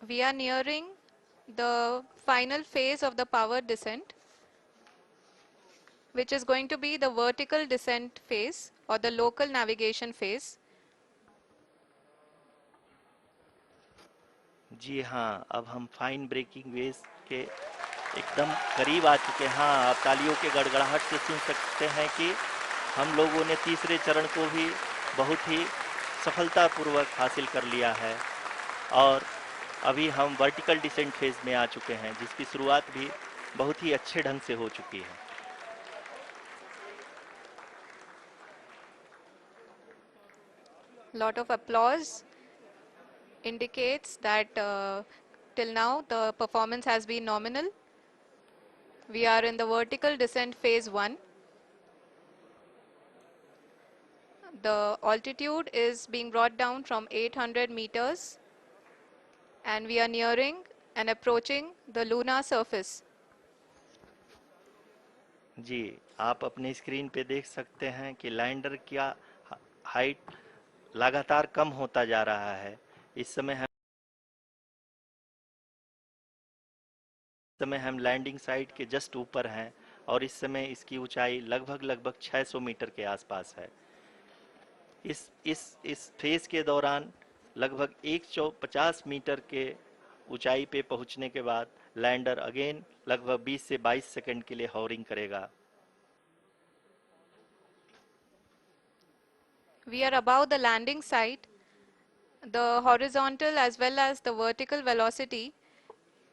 We are nearing the final phase of the powered descent, which is going to be the vertical descent phase or the local navigation phase. जी हाँ, अब हम fine breaking waves के एकदम करीब आ चुके हैं। हाँ, आप तालियों के गड़गड़ाहट से सुन सकते हैं कि हम लोगों ने तीसरे चरण को भी बहुत ही सफलतापूर्वक हासिल कर लिया है और अभी हम वर्टिकल डिसेंट फेज में आ चुके हैं, जिसकी शुरुआत भी बहुत ही अच्छे ढंग से हो चुकी है। Lot of applause indicates that till now the performance has been nominal. We are in the vertical descent phase 1. The altitude is being brought down from 800 meters and we are nearing and approaching the lunar surface. जी, आप अपने screen पे देख सकते हैं कि lander का height लगातार कम होता जा रहा है। इस समय हम लैंडिंग साइट के जस्ट ऊपर हैं और इस समय इसकी ऊंचाई लगभग 600 मीटर के आसपास है। इस फेज के दौरान लगभग 150 मीटर के ऊंचाई पे पहुंचने के बाद लैंडर अगेन लगभग 20 से 22 सेकंड के लिए हॉवरिंग करेगा। We are above the landing site. The horizontal as well as the vertical velocity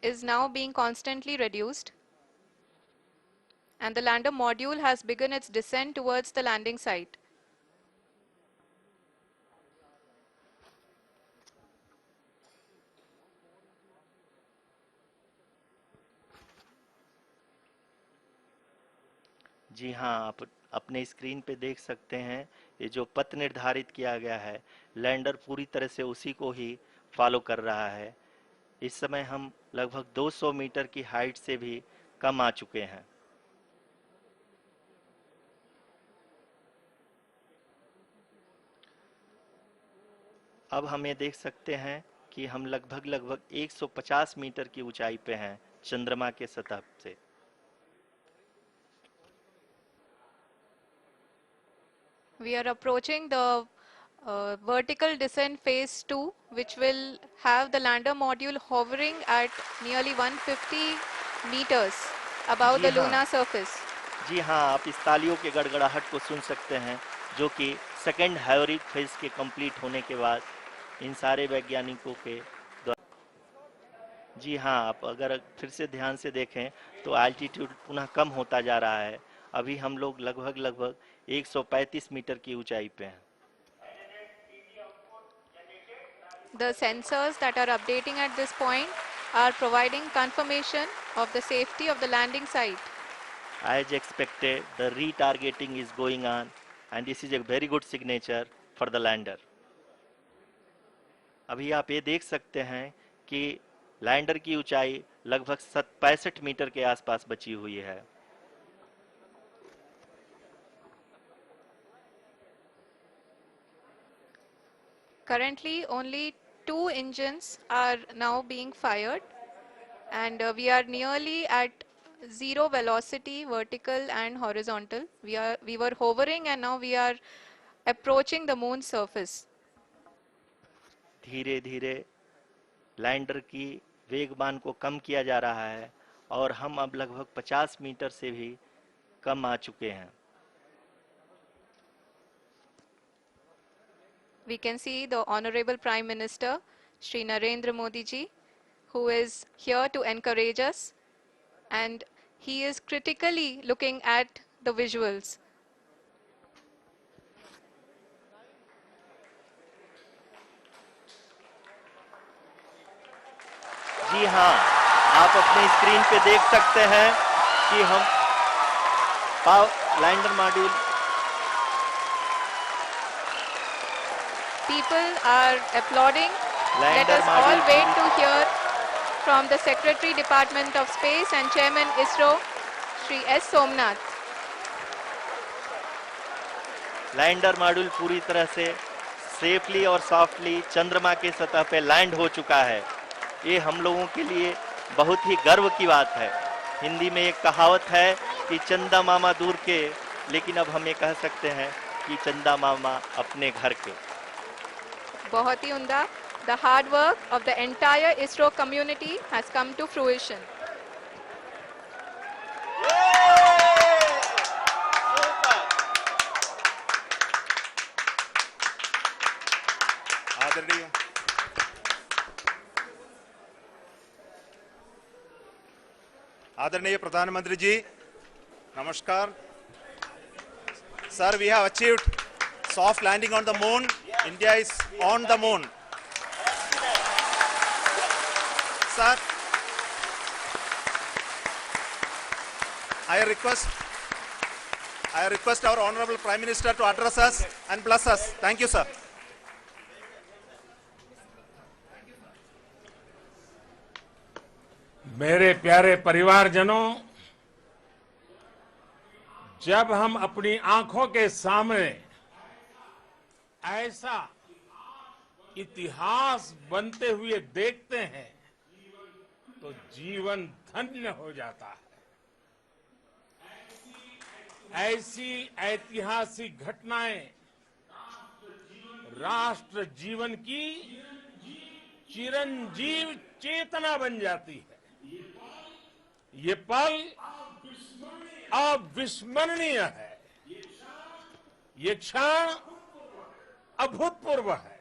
is now being constantly reduced and the lander module has begun its descent towards the landing site. जी हाँ, आप अपने screen पे देख सकते हैं ये जो पथ निर्धारित किया गया है, लैंडर पूरी तरह से उसी को ही फॉलो कर रहा है। इस समय हम लगभग 200 मीटर की हाइट से भी कम आ चुके हैं। अब हम ये देख सकते हैं कि हम लगभग 150 मीटर की ऊंचाई पे हैं चंद्रमा के सतह से। We are approaching the vertical descent phase 2, which will have the lander module hovering at nearly 150 meters above ji the हाँ, lunar surface. जी हाँ, आप इस तालियों के गड़गड़ाहट को सुन सकते हैं, जो कि सेकंड हाइवरिक फेज के कंप्लीट होने के बाद इन सारे वैज्ञानिकों के द्वारा। जी हाँ, आप अगर फिर से ध्यान से देखें तो एल्टीट्यूड पुनः कम होता जा रहा है। अभी हम लोग लगभग 135 मीटर की ऊंचाई पे हैं। The sensors that are updating at this point are providing confirmation of the safety of the landing site. As expected, the retargeting is going on and this is a very good signature for the lander. अभी आप ये देख सकते हैं कि lander की ऊंचाई लगभग 65 मीटर के आसपास बची हुई है। Currently, only 2 engines are now being fired and we are nearly at zero velocity, vertical and horizontal. We were hovering and now we are approaching the moon's surface. धीरे धीरे लैंडर की वेगमान को कम किया जा रहा है और हम अब लगभग 50 मीटर से भी कम आ चुके हैं। We can see the Honorable Prime Minister, Shri Narendra Modi ji, who is here to encourage us and he is critically looking at the visuals. जी हाँ, आप अपने स्क्रीन पे देख सकते हैं कि हम lander module People are applauding. Let us all wait to hear from the Secretary Department of Space and Chairman ISRO, Shri S. Somnath. Lander module पूरी तरह से सेफली और सॉफ्टली चंद्रमा के सतह पे लैंड हो चुका है। ये हम लोगों के लिए बहुत ही गर्व की बात है। हिंदी में एक कहावत है कि चंदा मामा दूर के, लेकिन अब हम ये कह सकते हैं कि चंदा मामा अपने घर के। बहुत ही उम्दा। The hard work of the entire ISRO community has come to fruition. आदरणीय आदरणीय प्रधानमंत्री जी, नमस्कार। Sir, we have achieved soft landing on the moon. India is on the moon. Sir, I request our Honorable Prime Minister to address us and bless us. Thank you, sir. मेरे प्यारे परिवारजनों, जब हम अपनी आंखों के सामने ऐसा इतिहास बनते हुए देखते हैं तो जीवन धन्य हो जाता है। ऐसी ऐतिहासिक घटनाएं राष्ट्र जीवन की चिरंजीव चेतना बन जाती है। ये पल अविस्मरणीय है। ये क्षण अभूतपूर्व है।